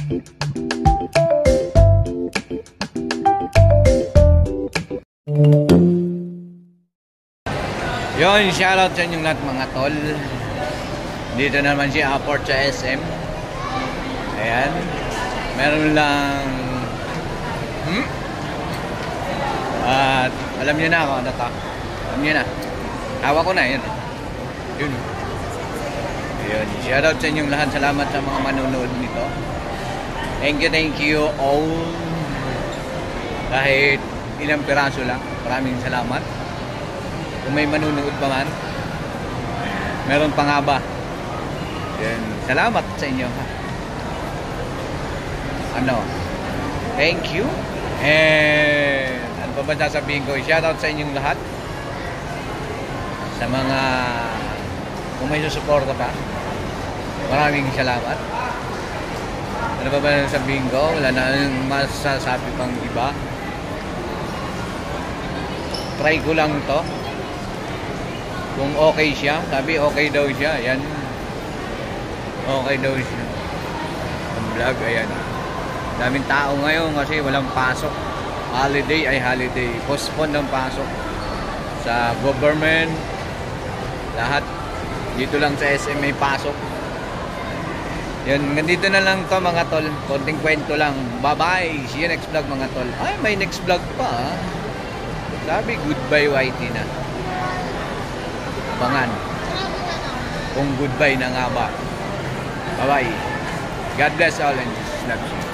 Yun, shoutout sa inyong lahat mga tol. Dito naman si Aport sa SM. Ayan. Meron lang at alam nyo na ako ano to. Alam nyo na. Tawa ko na yun. Yun. Yun. Shoutout sa inyong lahat. Salamat sa mga manonood nito. Thank you all. Kahit ilang piraso lang. Maraming salamat. Kung may manunood pa man, meron pa nga ba? Yan. Salamat sa inyo. Thank you. And ano pa ba sasabihin ko? Shoutout sa inyong lahat. Sa mga kung may susuporta pa, maraming salamat. Ano pa ba sasabihin ko? Wala na masasabi pang iba. Try ko lang to. Kung okay siya, sabi okay daw siya, ayan. Okay daw siya. Ang vlog, ayan. Daming tao ngayon kasi walang pasok. Holiday ay holiday. Postpone ng pasok. Sa government, lahat. Dito lang sa SM may pasok. Yan, nandito na lang to mga tol. Konting kwento lang. Bye-bye. See you next vlog mga tol. Ay, may next vlog pa. Sabi, goodbye YT na. Abangan kung goodbye na nga ba. Bye bye. God bless all and Jesus loves you.